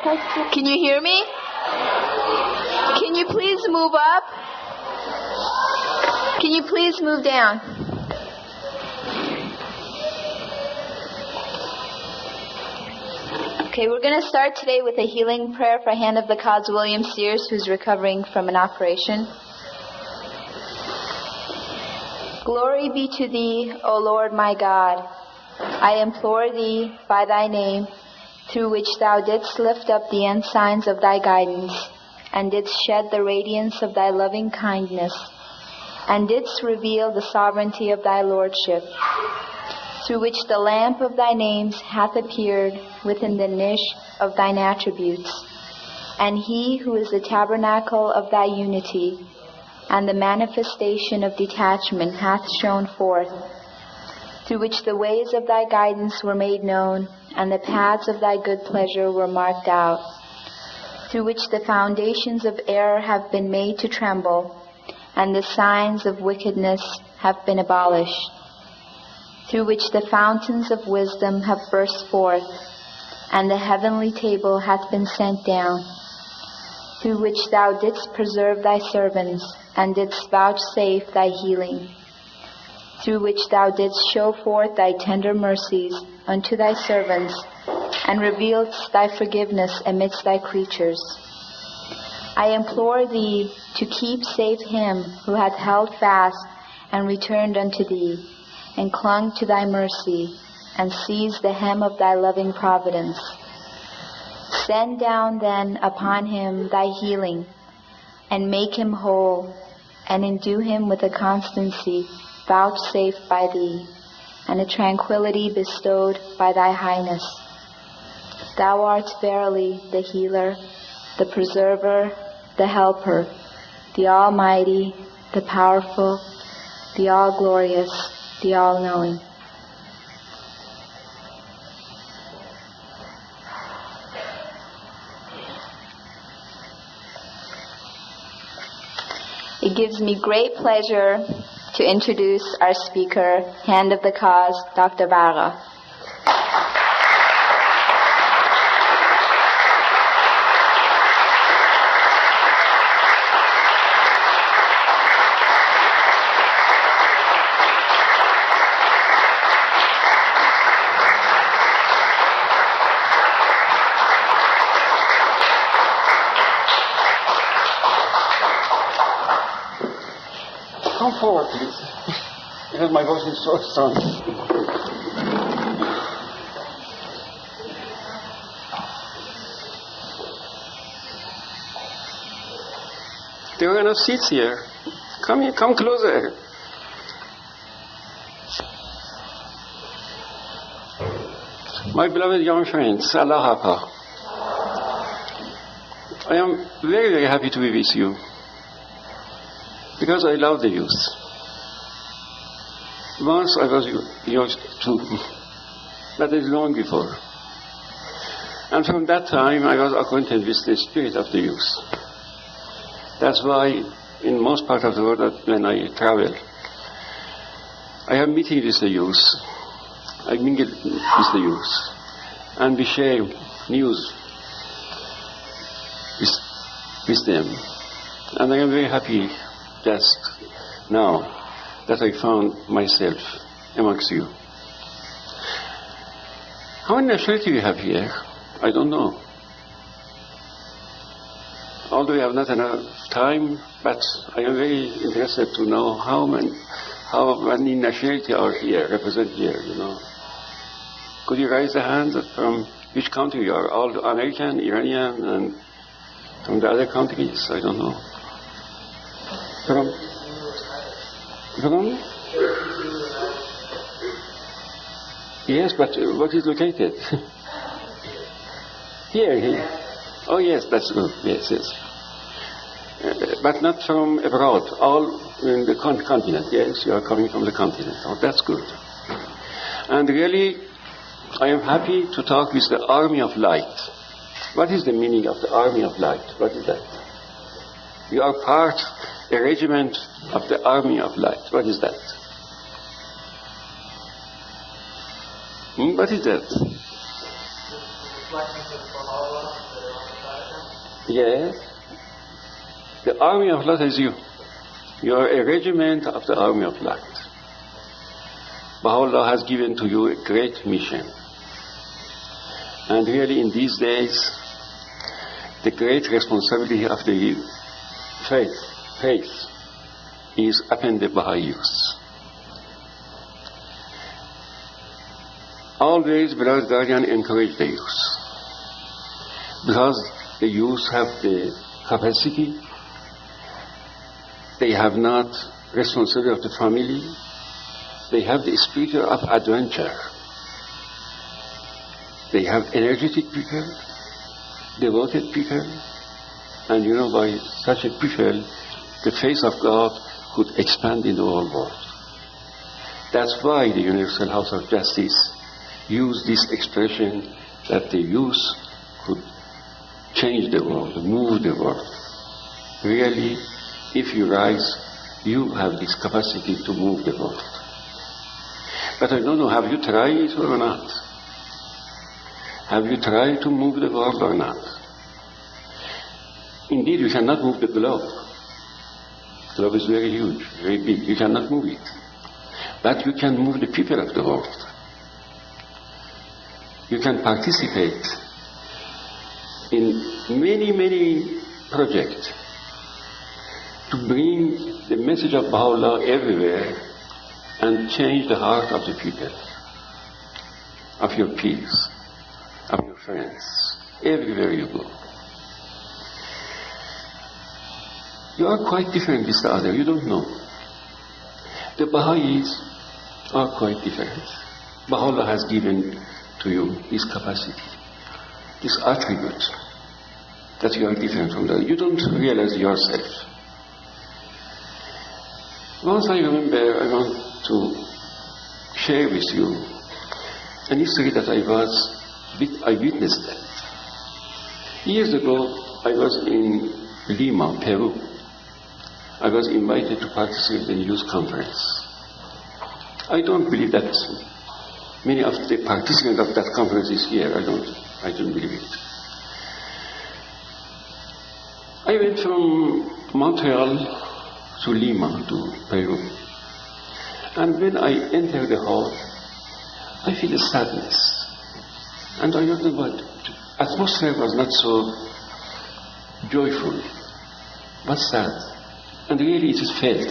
Can you hear me? Can you please move up? Can you please move down? Okay, we're going to start today with a healing prayer for Hand of the Cause William Sears, who's recovering from an operation. Glory be to Thee, O Lord my God. I implore Thee by Thy name, through which Thou didst lift up the ensigns of Thy guidance, and didst shed the radiance of Thy loving kindness, and didst reveal the sovereignty of Thy Lordship, through which the lamp of Thy names hath appeared within the niche of Thine attributes, and He who is the tabernacle of Thy unity, and the manifestation of detachment hath shone forth, through which the ways of Thy guidance were made known, and the paths of Thy good pleasure were marked out, through which the foundations of error have been made to tremble, and the signs of wickedness have been abolished, through which the fountains of wisdom have burst forth, and the heavenly table hath been sent down, through which Thou didst preserve Thy servants, and didst vouchsafe Thy healing, through which Thou didst show forth Thy tender mercies unto Thy servants, and revealest Thy forgiveness amidst Thy creatures. I implore Thee to keep safe him who hath held fast and returned unto Thee, and clung to Thy mercy, and seized the hem of Thy loving providence. Send down then upon him Thy healing, and make him whole, and endue him with a constancy vouchsafed by Thee, and a tranquility bestowed by Thy highness. Thou art verily the healer, the preserver, the helper, the almighty, the powerful, the all-glorious, the all-knowing. It gives me great pleasure to introduce our speaker, Hand of the Cause, Dr. Varqá. Come forward, please, because my voice is so strong. There are enough seats here. Come here, come closer. My beloved young friends, Allah Hapa, I am very, very happy to be with you, because I love the youth. Once I was yours too, but it is long before. And from that time I was acquainted with the spirit of the youth. That's why in most part of the world when I travel, I have meetings with the youth. I mingle with the youth. And we share news with them. And I am very happy just now that I found myself amongst you. How many nationality we have here? I don't know. Although we have not enough time, but I am very interested to know how many nationality are here, represent here, you know. Could you raise a hand from which country you are? All American, Iranian, and from the other countries? I don't know. From? Yes, but what is located? Here. Oh yes, that's good. Yes. But not from abroad. All in the continent. Yes, you are coming from the continent. Oh, that's good. And really, I am happy to talk with the Army of Light. What is the meaning of the Army of Light? What is that? You are part, a regiment of the Army of Light. What is that? What is that? Yes. The army of light is you. You are a regiment of the army of light. Baha'u'llah has given to you a great mission. And really in these days, the great responsibility of the faith is upon the Baha'i youth. Always, beloved guardian, encourage the youth. Because the youth have the capacity, they have not responsibility of the family, they have the spirit of adventure. They have energetic people, devoted people, and by such a people, the face of God could expand in the whole world. That's why the Universal House of Justice used this expression that the youth could change the world, move the world. Really, if you rise, you have this capacity to move the world. But I don't know, have you tried it or not? Have you tried to move the world or not? Indeed, you cannot move the globe. The globe is very huge, very big. You cannot move it. But you can move the people of the world. You can participate in many, many projects to bring the message of Baha'u'llah everywhere and change the heart of the people, of your peers, of your friends, everywhere you go. You are quite different with the other, you don't know. The Baha'is are quite different. Baha'u'llah has given to you this capacity, this attribute, that you are different from the other. You don't realize yourself. Once I remember, I want to share with you an history that I witnessed that. Years ago, I was in Lima, Peru. I was invited to participate in a youth conference. I don't believe that many of the participants of that conference is here. I don't believe it. I went from Montreal to Lima, to Peru. And when I enter the hall, I feel a sadness. And I don't know what. The atmosphere was not so joyful, but sad. And really it is felt.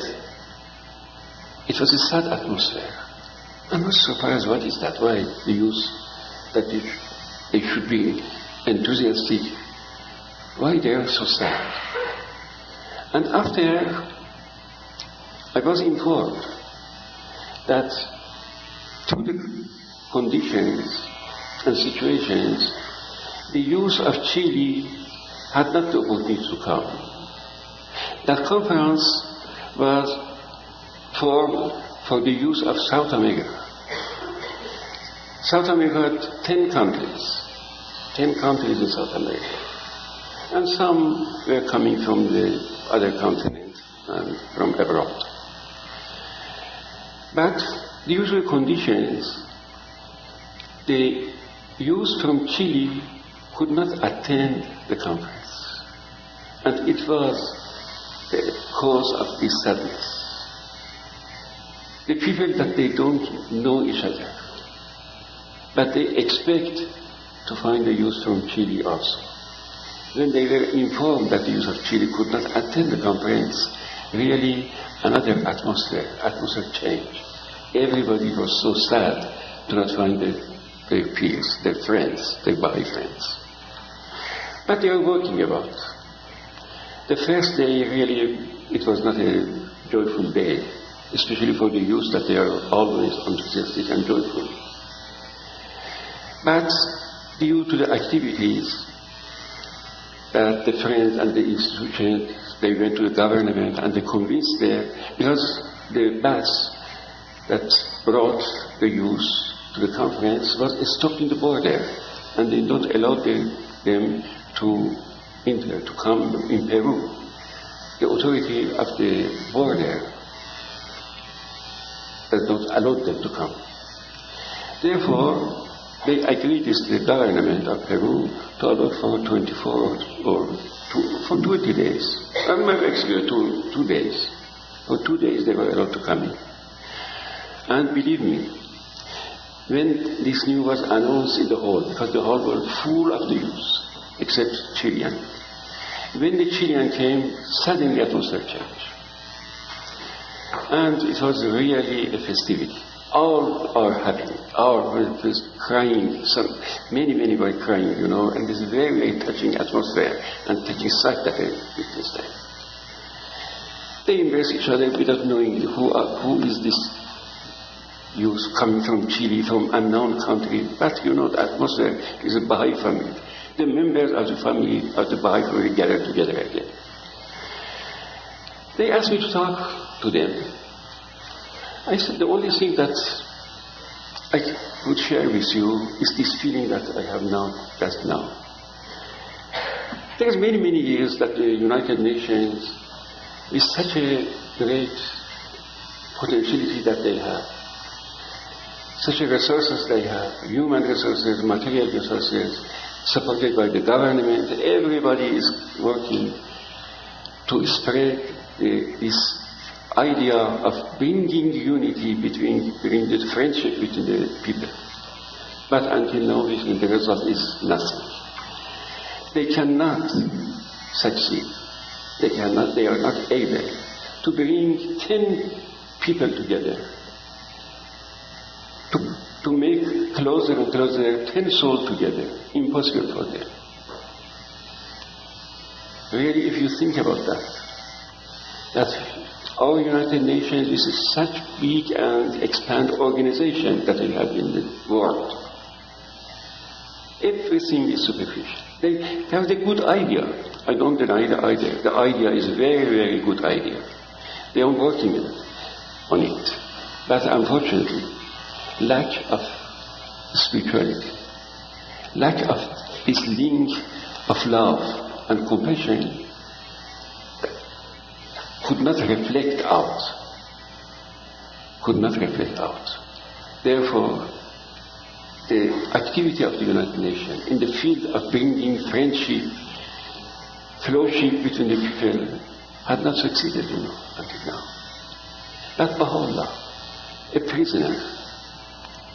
It was a sad atmosphere. I was surprised, what is that? Why the youth, that they should be enthusiastic? Why they are so sad? And after, I was informed that through the conditions and situations, the youth of Chile had not the opportunity to come. That conference was formed for the youth of South America. South America had 10 countries. 10 countries in South America. And some were coming from the other continent and from abroad. But the usual conditions, the youth from Chile could not attend the conference. And it was the cause of this sadness. The people that they don't know each other, but they expect to find the youth from Chile also. When they were informed that the youth of Chile could not attend the conference, really another atmosphere changed. Everybody was so sad to not find their peers, their friends, their Bahá'í friends. But they are working about. The first day, really, it was not a joyful day, especially for the youth, that they are always enthusiastic and joyful. But due to the activities that the friends and the institutions, they went to the government and they convinced them, because the bus that brought the youth to the conference was stopped in the border, and they don't allow them to enter, to come in Peru. The authority of the border does not allow them to come. Therefore, They agreed with the government of Peru to allow for 24 for 20 days. Actually, 2 days. For 2 days they were allowed to come in. And believe me, when this news was announced in the hall, because the hall was full of the youth, except Chilean. When the Chilean came, suddenly atmosphere changed. And it was really a festivity. All are happy. All were just crying. Many were crying, and this very, very touching atmosphere and touching sight that I witnessed there. They embrace each other without knowing who is this youth coming from Chile, from unknown country. But the atmosphere is a Bahá'í family. The members of the family of the Bahá'í family gathered together again. They asked me to talk to them. I said the only thing that I would share with you is this feeling that I have now, just now. There's many years that the United Nations is such a great potentiality that they have. Such resources they have, human resources, material resources, supported by the government. Everybody is working to spread this idea of bringing unity bringing the friendship between the people. But until now, the result is nothing. They cannot succeed. They are not able to bring 10 people together, to make closer and closer 10 souls together. Impossible for them. Really, if you think about that our United Nations is such big and expanded organization that we have in the world. Everything is superficial. They have the good idea. I don't deny the idea. The idea is a very good idea. They are working on it. But unfortunately, lack of spirituality, lack of this link of love and compassion could not reflect out. Therefore, the activity of the United Nations in the field of bringing friendship, fellowship between the people had not succeeded, until now. But Baha'u'llah, a prisoner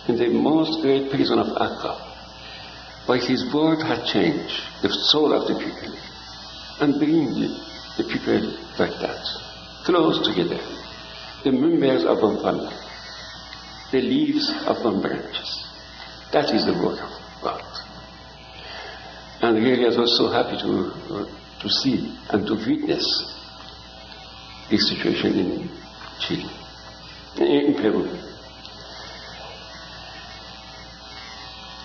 in the most great prison of Akka, by his word had changed the soul of the people and bring the people like that, close together, the members of one family, the leaves of one branches. That is the word of God. And really I was so happy to see and to witness this situation in Chile, in Peru.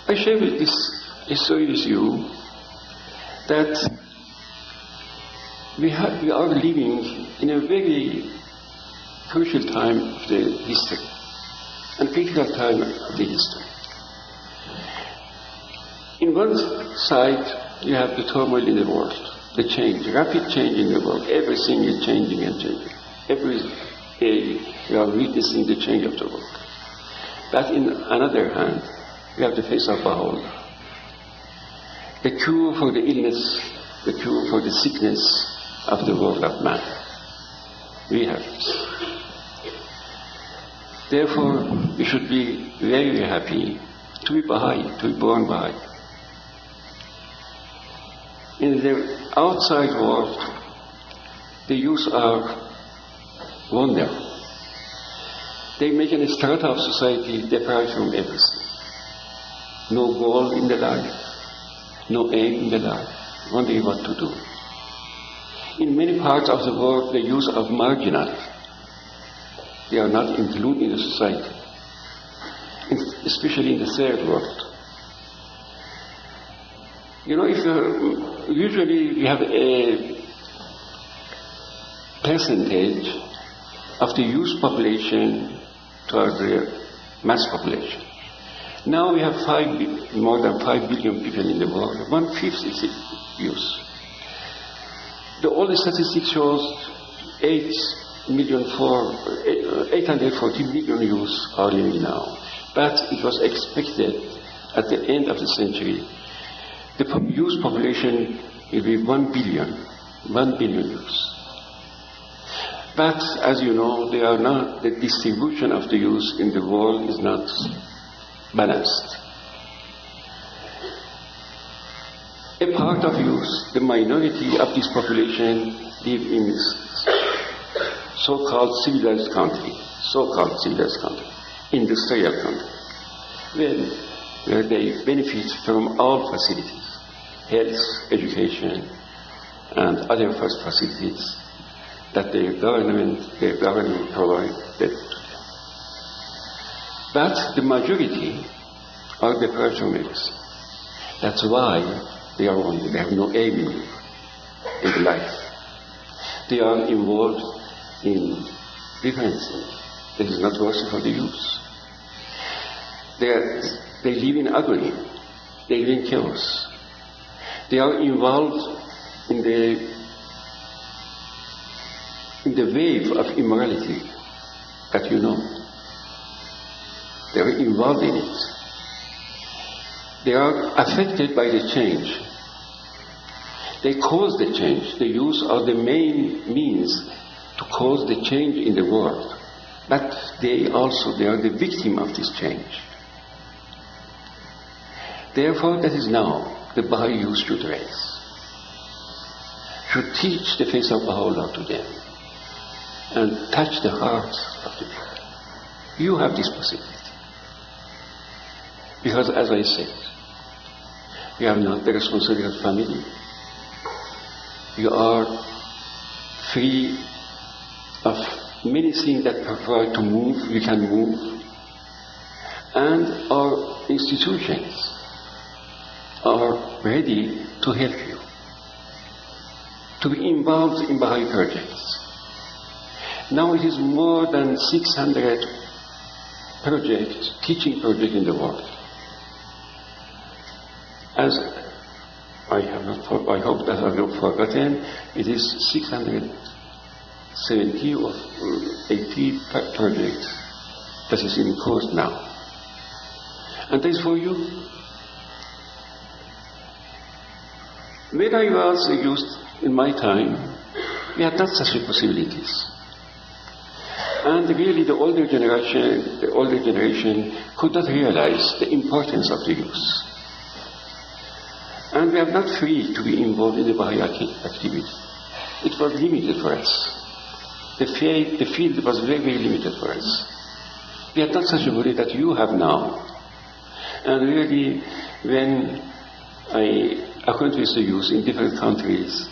I share this story with you that we are living in a very crucial time of the history and critical time of the history. In one side, you have the turmoil in the world, the change, rapid change in the world. Everything is changing and changing. Every day, you are witnessing the change of the world. But in another hand, you have the face of Baha'u'llah. The cure for the illness, the cure for the sickness of the world of man. We have it. Therefore, we should be very happy to be Baha'i, to be born Baha'i. In the outside world, the youth are wonderful. They make a strata of society deprived from everything. No goal in the life, no aim in the life, wondering what to do. In many parts of the world, the youth are marginal. They are not included in the society, especially in the third world. Usually we have a percentage of the youth population towards the mass population. Now we have more than 5 billion people in the world. 1/5 is youth. The oldest statistic shows 840 million youth are living now. But it was expected at the end of the century, the youth population will be 1 billion. 1 billion youths. But as you know, the distribution of the youth in the world is not balanced. A part of youth, the minority of this population, live in this so-called civilized country, industrial country, where they benefit from all facilities, health, education, and other facilities that their government provides to them. But the majority are the personnels. That's why they are only, they have no aim in life. They are involved in different things. This is not worthy for the youth. They live in agony. They live in chaos. They are involved in the wave of immorality that you know. They are involved in it. They are affected by the change. They cause the change. The youth are the main means to cause the change in the world. But they are the victim of this change. Therefore, that is now the Bahá'í youth should raise. Should teach the face of Baha'u'llah to them and touch the hearts of the people. You have this possibility. Because as I said, you have not the responsibility of family. You are free of many things that prefer to move, you can move. And our institutions are ready to help you, to be involved in Bahá'í projects. Now it is more than 600 projects, teaching projects in the world. As I hope that I have not forgotten, it is 670 or 80 projects that is in course now. And that is for you. When I was a youth in my time, we had not such possibilities. And really the older generation could not realize the importance of the youth. And we are not free to be involved in the Bahá'í activity. It was limited for us. The field was very, very limited for us. We had not such a body that you have now. And really, when I acquaint with the youth in different countries,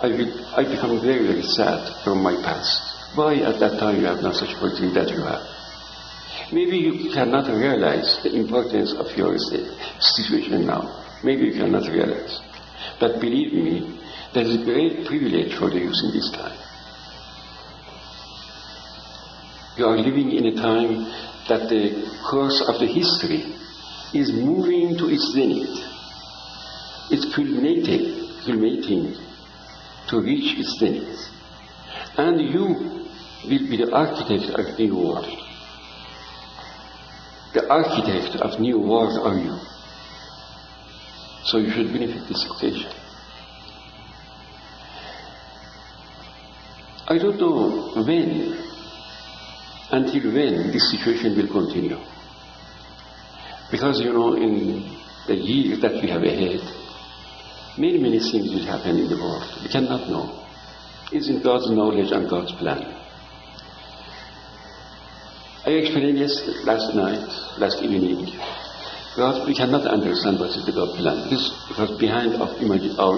I become very, very sad from my past. Why at that time you have not such a body that you have? Maybe you cannot realize the importance of your situation now. Maybe you cannot realize. But believe me, there is a great privilege for the youth in this time. You are living in a time that the course of the history is moving to its zenith. It's culminating to reach its zenith. And you will be the architect of the new world. The architect of new world are you. So you should benefit this occasion. I don't know until when this situation will continue. Because in the years that we have ahead, many, many things will happen in the world. We cannot know. It's in God's knowledge and God's plan. I explained last evening, God, we cannot understand what is the God plan. Because behind our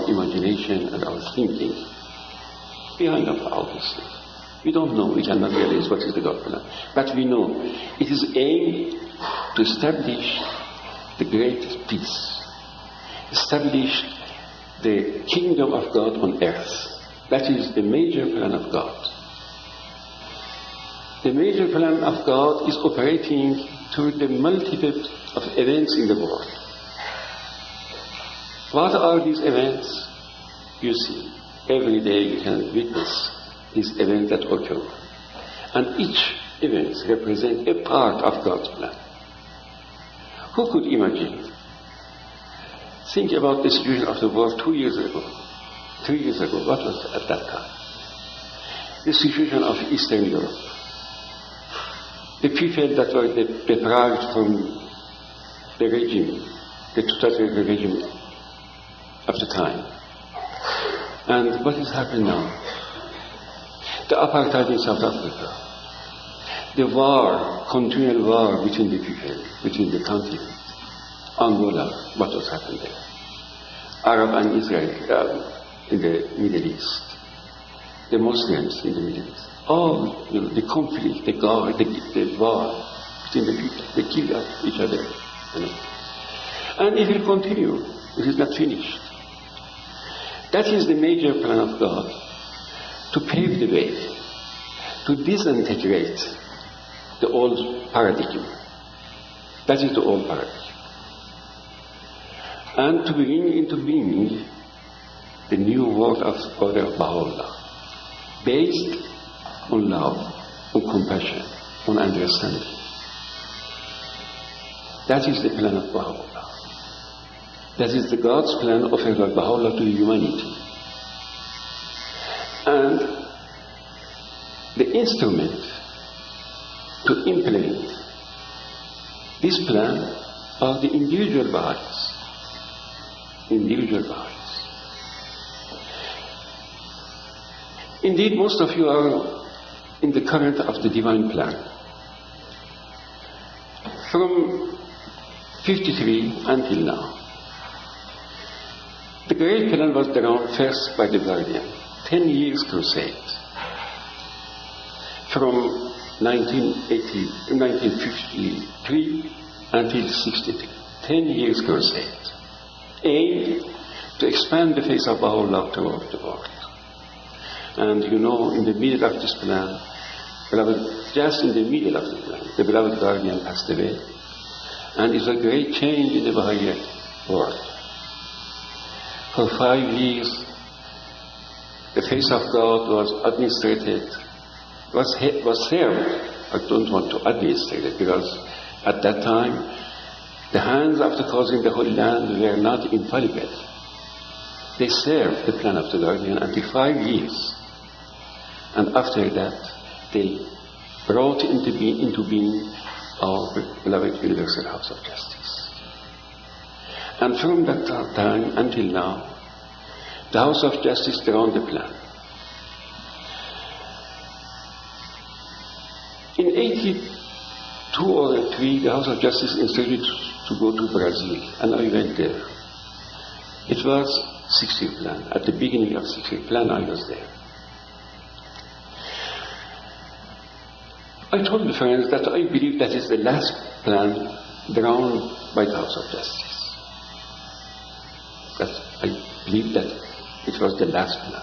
imagination and our thinking, behind of all these things, we don't know, we cannot realize what is the God plan. But we know it is aimed to establish the great peace, establish the kingdom of God on earth. That is the major plan of God. The major plan of God is operating through the multitude of events in the world. What are these events? You see, every day you can witness these events that occur. And each event represents a part of God's plan. Who could imagine? Think about the situation of the world 2 years ago, 3 years ago. What was at that time? The situation of Eastern Europe. The people that were deprived from the regime, the totalitarian regime of the time. And what has happened now? The apartheid in South Africa. The war, continual war between the people, between the continent. Angola, what was happening there? Arab and Israel in the Middle East. The Muslims in the Middle East. All the conflict, the war between the people. They kill each other. And it will continue. It is not finished. That is the major plan of God, to pave the way, to disintegrate the old paradigm. That is the old paradigm. And to bring into being the new world of order of Baha'u'llah, based on love, on compassion, on understanding. That is the plan of Baha'u'llah. That is the God's plan offered by Baha'u'llah to humanity. And the instrument to implement this plan are the individual Baha'is. Individual Baha'is. Indeed, most of you are in the current of the divine plan. From 53 until now. The great plan was drawn first by the Guardian, 10 years crusade. From 1953 until 63, 10 years crusade, aimed to expand the face of Baha'u'llah throughout the world. And you know, in the middle of this plan, just in the middle of the plan, the beloved Guardian passed away, and it's a great change in the Bahá'í world. For 5 years, the face of God was administrated, was served. I don't want to administrate it, because at that time, the hands of the cause in the Holy Land were not infallible. They served the plan of the Guardian until 5 years. And after that, they brought into being our beloved Universal House of Justice. And from that time until now, the House of Justice drawn the plan. In 82 or 3, the House of Justice instructed to go to Brazil, and I went there. It was 6-year plan. At the beginning of 6-year plan, I was there. I told the friends that I believe that is the last plan drawn by the House of Justice. That I believe that it was the last plan.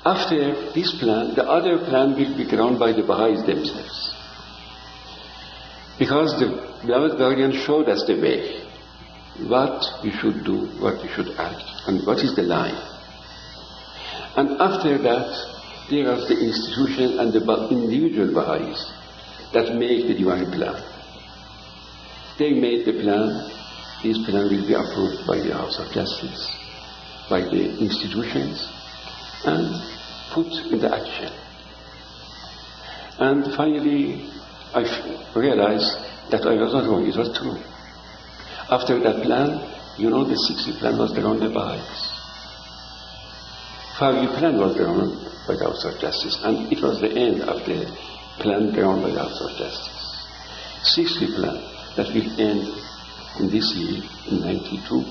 After this plan, the other plan will be drawn by the Baha'is themselves. Because the beloved Guardian showed us the way, what we should do, what we should act, and what is the line. And after that, there are the institution and the individual Baha'is that make the divine plan. They made the plan. This plan will be approved by the House of Justice, by the institutions, and put into action. And finally, I realized that I was not wrong, it was true. After that plan, you know, the 6th plan was drawn by the Baha'is. 5-year plan was drawn by the House of Justice, and it was the end of the plan drawn by the House of Justice. 6th plan that will end in this year, in 92.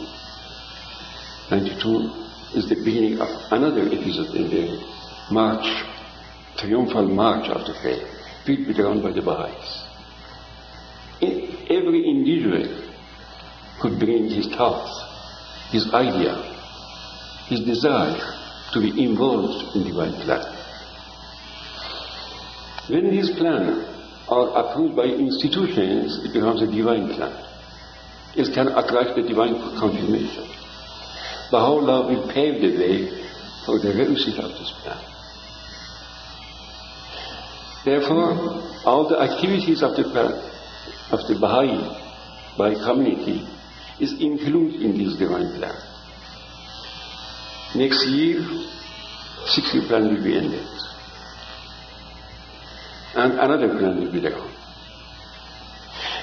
92 is the beginning of another episode in the march, triumphal march of the faith, will be drawn by the Baha'is. Every individual could bring his thoughts, his idea, his desire to be involved in divine plan. When these plans are approved by institutions, it becomes a divine plan. It can attract the divine confirmation. Baha'u'llah will pave the way for the receipt of this plan. Therefore, all the activities of the Bahá'í by community is included in this divine plan. Next year, 6-year plan will be ended. And another plan will be there.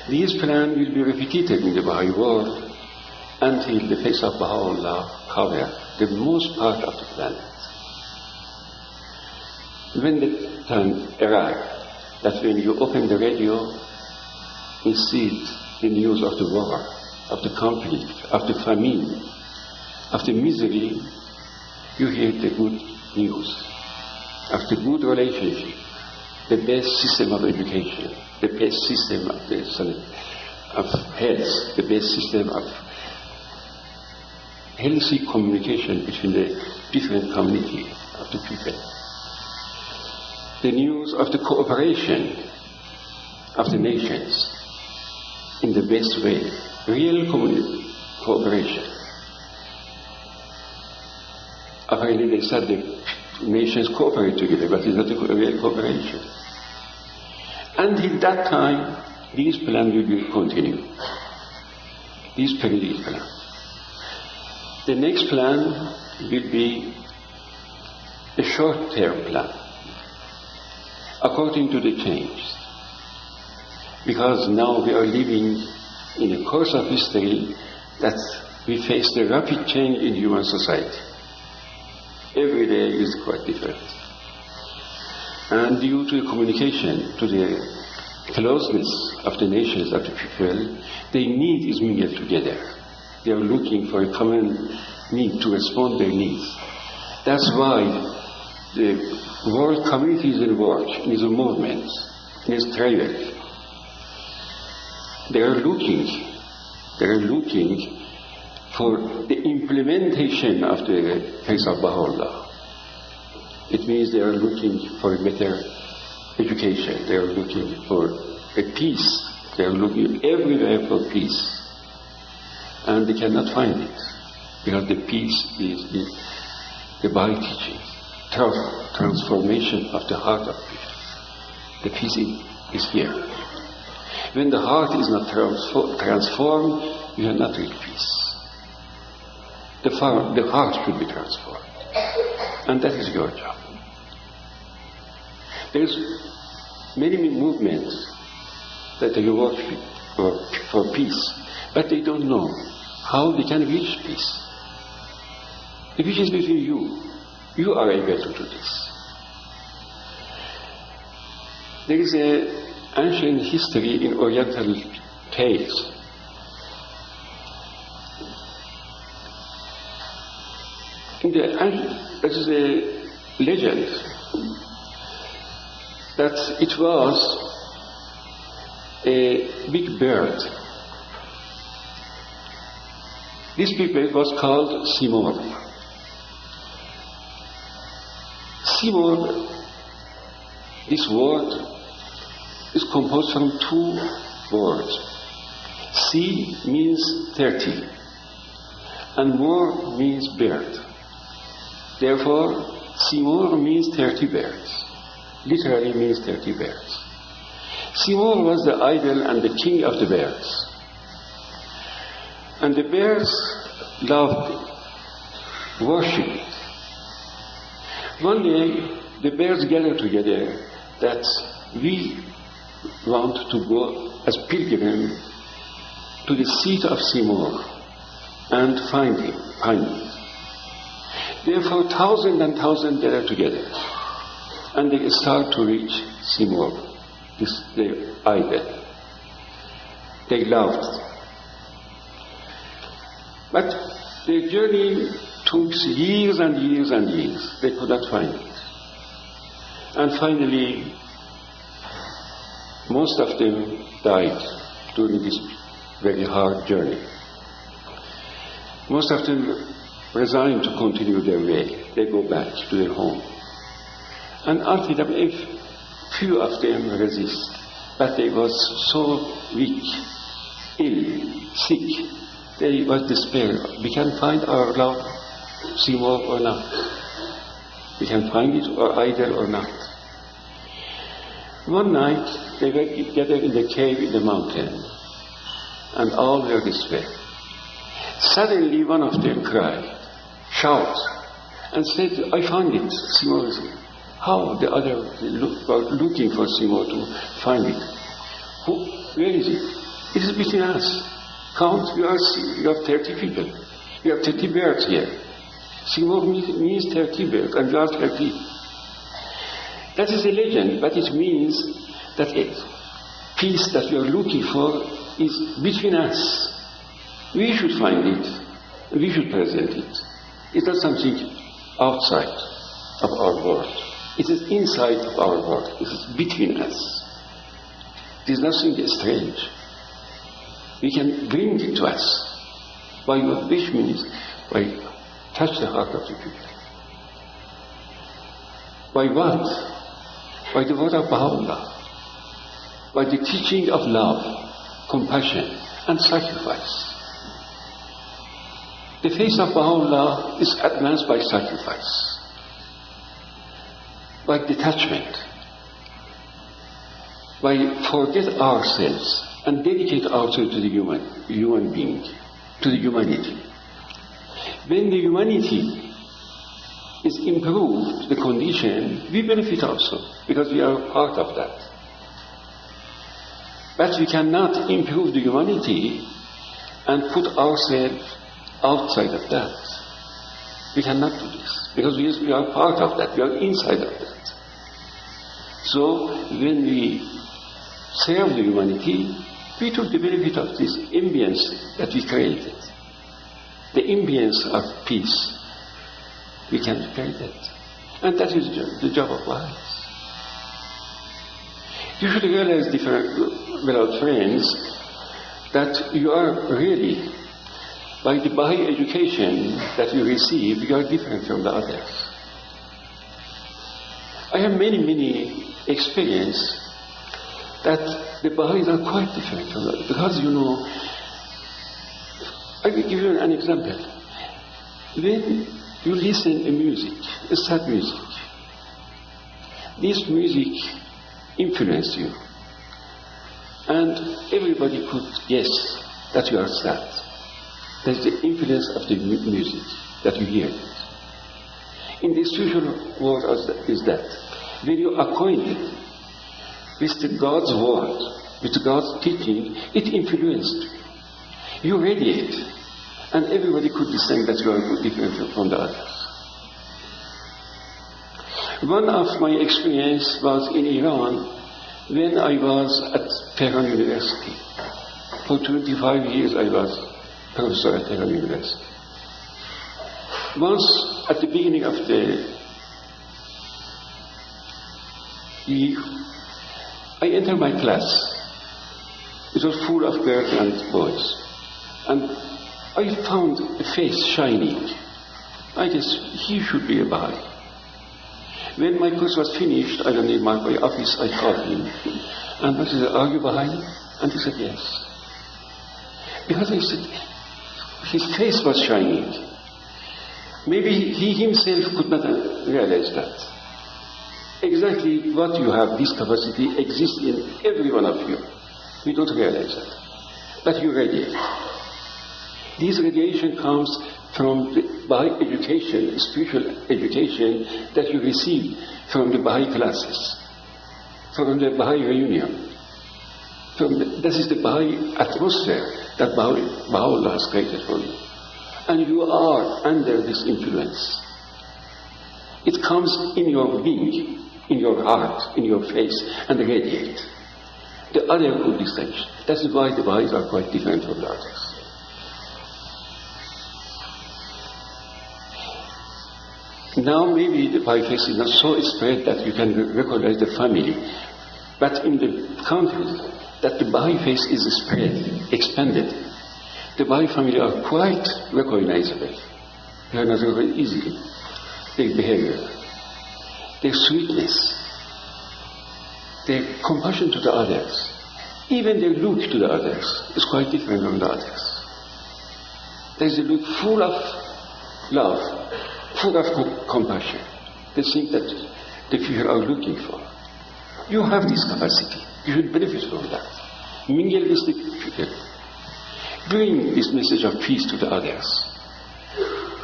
This plan will be repeated in the Baha'i world until the face of Baha'u'llah covers the most part of the planet. When the time arrives, that when you open the radio, instead the news of the war, of the conflict, of the famine, of the misery, you hear the good news, of the good relationship, the best system of education, the best system of health, the best system of healthy communication between the different community of the people. The news of the cooperation of the nations in the best way, real cooperation. Apparently they said the nations cooperate together, but it's not a real cooperation. Until that time, this plan will be continued. This periodic plan. The next plan will be a short-term plan, according to the change. Because now we are living in a course of history that we face the rapid change in human society. Every day is quite different. And due to the communication, to the closeness of the nations, of the people, their need is mingled together. They are looking for a common need to respond to their needs. That's why the world community is involved, is a movement, is travel. They are looking for the implementation of the face of Baha'u'llah. It means they are looking for a better education. They are looking for a peace. They are looking everywhere for peace. And they cannot find it, because the peace is in the Bahá'í teaching. Transformation of the heart of people. The peace is here. When the heart is not transformed, you have not real peace. The heart should be transformed. And that is your job. There's many movements that they work for peace, but they don't know how they can reach peace. The peace is between you. You are able to do this. There is an ancient history in Oriental tales. There is a legend that it was a big bird. This big bird was called Seymour. Seymour, this word is composed from two words. Si means 30, and more means bird. Therefore, Seymour means 30 birds. Literally means 30 birds. Seymour was the idol and the king of the birds. And the birds loved it, worshipped it. One day, the birds gathered together that we want to go as pilgrims to the seat of Seymour and find him. Therefore, thousands and thousands gathered together, and they start to reach Seymour, the idol. They loved. But their journey took years and years and years. They could not find it. And finally, most of them died during this very hard journey. Most of them resigned to continue their way. They go back to their home. And ultimately, few of them resist. But they was so weak, ill, sick. They was despair. We can find our love, Seymour or not. We can find it or idol or not. One night, they were gathered in the cave in the mountain. and all were despair. Suddenly one of them cried, shouted, and said, I found it, Seymour. How? The other were looking for Seymour to find it. Where is it? It is between us. Count, you have 30 people. You have 30 birds here. Seymour means 30 birds, and you are 30. That is a legend, but it means that a peace that we are looking for is between us. We should find it, and we should present it. It's not something outside of our world. It is inside of our world. It is between us. It is nothing strange. We can bring it to us by which means by touch the heart of the people. By what? By the word of Baha'u'llah. By the teaching of love, compassion, and sacrifice. The face of Baha'u'llah is advanced by sacrifice, by detachment, by forget ourselves and dedicate ourselves to the human being, to the humanity. When the humanity is improved, the condition, we benefit also, because we are part of that. But we cannot improve the humanity and put ourselves outside of that. We cannot do this, because we are part of that, we are inside of that. So when we serve the humanity, we took the benefit of this ambience that we created. The ambience of peace, we can create it. And that is the job of Baha'is. You should realize, beloved friends, that you are really, by the Baha'i education that you receive, you are different from the others. I have many experience that the Baha'is are quite different from the others. Because, I will give you an example. When you listen to music, sad music, this music influences you. And everybody could guess that you are sad. That's the influence of the music that you hear. In the spiritual world is that when you are acquainted with God's word, with God's teaching, it influenced you. You radiate, and everybody could discern that you are different from the others. One of my experience was in Iran when I was at Tehran University. For 25 years I was professor at Tehran University. Once at the beginning of the year, I entered my class. It was full of girls and boys. And I found a face shining. I guess he should be a Baha'i. When my course was finished, I went in my office, I called him. And I said, are you Baha'i? And he said, yes. Because I said, his face was shining. Maybe he himself could not realize that. Exactly what you have, this capacity exists in every one of you. We don't realize that. But you radiate. This radiation comes from the Baha'i education, spiritual education that you receive from the Baha'i classes, from the Baha'i reunion. This is the Baha'i atmosphere that Baha'u'llah has created for you. And you are under this influence. It comes in your being, in your heart, in your face, and radiate. The other good distinction. That is why the Baha'is are quite different from the others. Now maybe the Baha'i faith is not so spread that you can recognize the family. But in the countries that the Baha'i faith is spread, expanded, the Baha'i family are quite recognizable. They are not very easily. Their behavior, their sweetness, their compassion to the others, even their look to the others is quite different from the others. There is a look full of love, full of compassion, the thing that the people are looking for. You have this capacity. You should benefit from that. Mingle with the people. bring this message of peace to the others.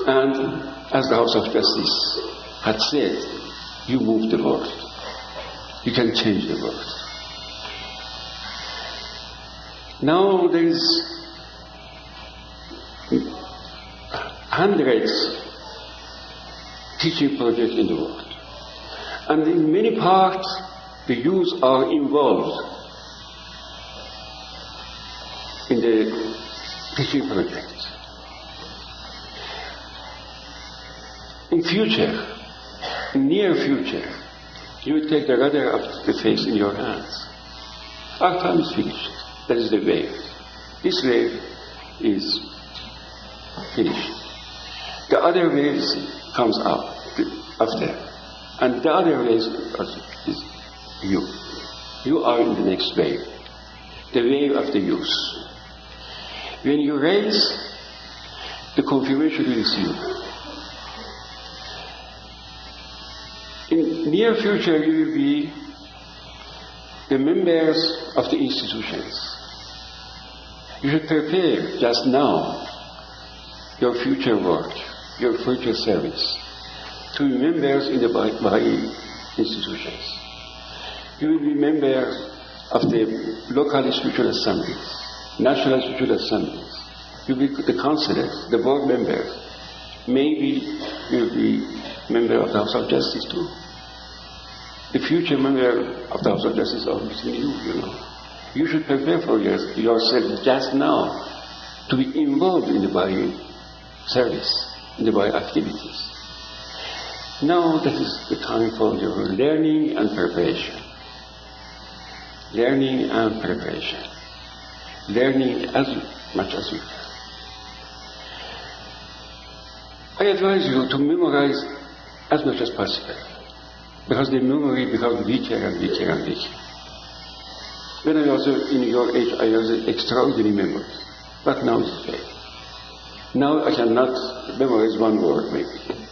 And as the House of Justice had said, you move the world. You can change the world. Now there is hundreds teaching projects in the world. And in many parts, the youth are involved in the teaching project. In future, in near future, you will take the rudder of the faith in your hands. Our time is finished. That is the wave. This wave is finished. The other wave comes up after. And the other wave is you. You are in the next wave. The wave of the youth. When you raise, the confirmation will receive. In near future, you will be the members of the institutions. You should prepare just now your future work, your future service, to be members in the Bahá'í institutions. You will be members of the local spiritual assemblies, national spiritual assemblies. You will be the councillors, the board members. Maybe you will be member of the House of Justice too. The future member of the House of Justice are between you, you know. You should prepare for yourself just now to be involved in the Bahá'í service, in the Bahá'í activities. Now that is the time for your learning and preparation. Learning and preparation. Learning as much as you can. I advise you to memorize as much as possible, because the memory becomes weaker and weaker and weaker. When I was in your age, I was an extraordinary memory, but now it's okay. Now I cannot memorize one word maybe,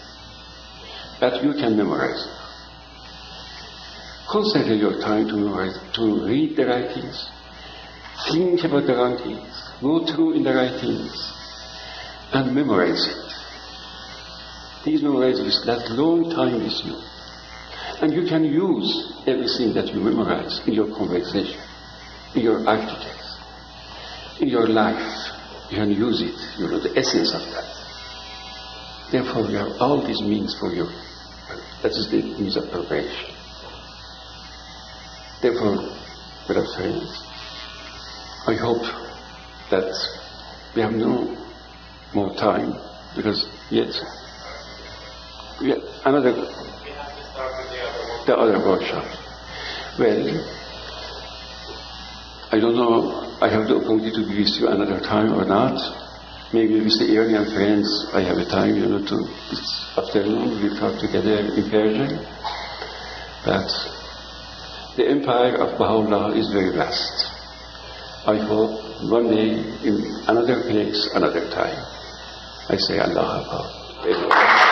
but you can memorize. Concentrate your time to memorize, to read the writings, think about the writings, go through in the writings, and memorize it. These memorizes that long time with you. And you can use everything that you memorize in your conversation, in your articles, in your life. You can use it, you know, the essence of that. Therefore, you have all these means for you. That is the means of preparation. Therefore, beloved friends, I hope that we have no more time, because yet another the other workshop. Well, I don't know, I have the opportunity to be with you another time or not. Maybe with the Iranian friends, I have a time, you know, this afternoon we talk together in Persian. But the empire of Baha'u'llah is very vast. I hope one day in another place, another time. I say Allah Akbar.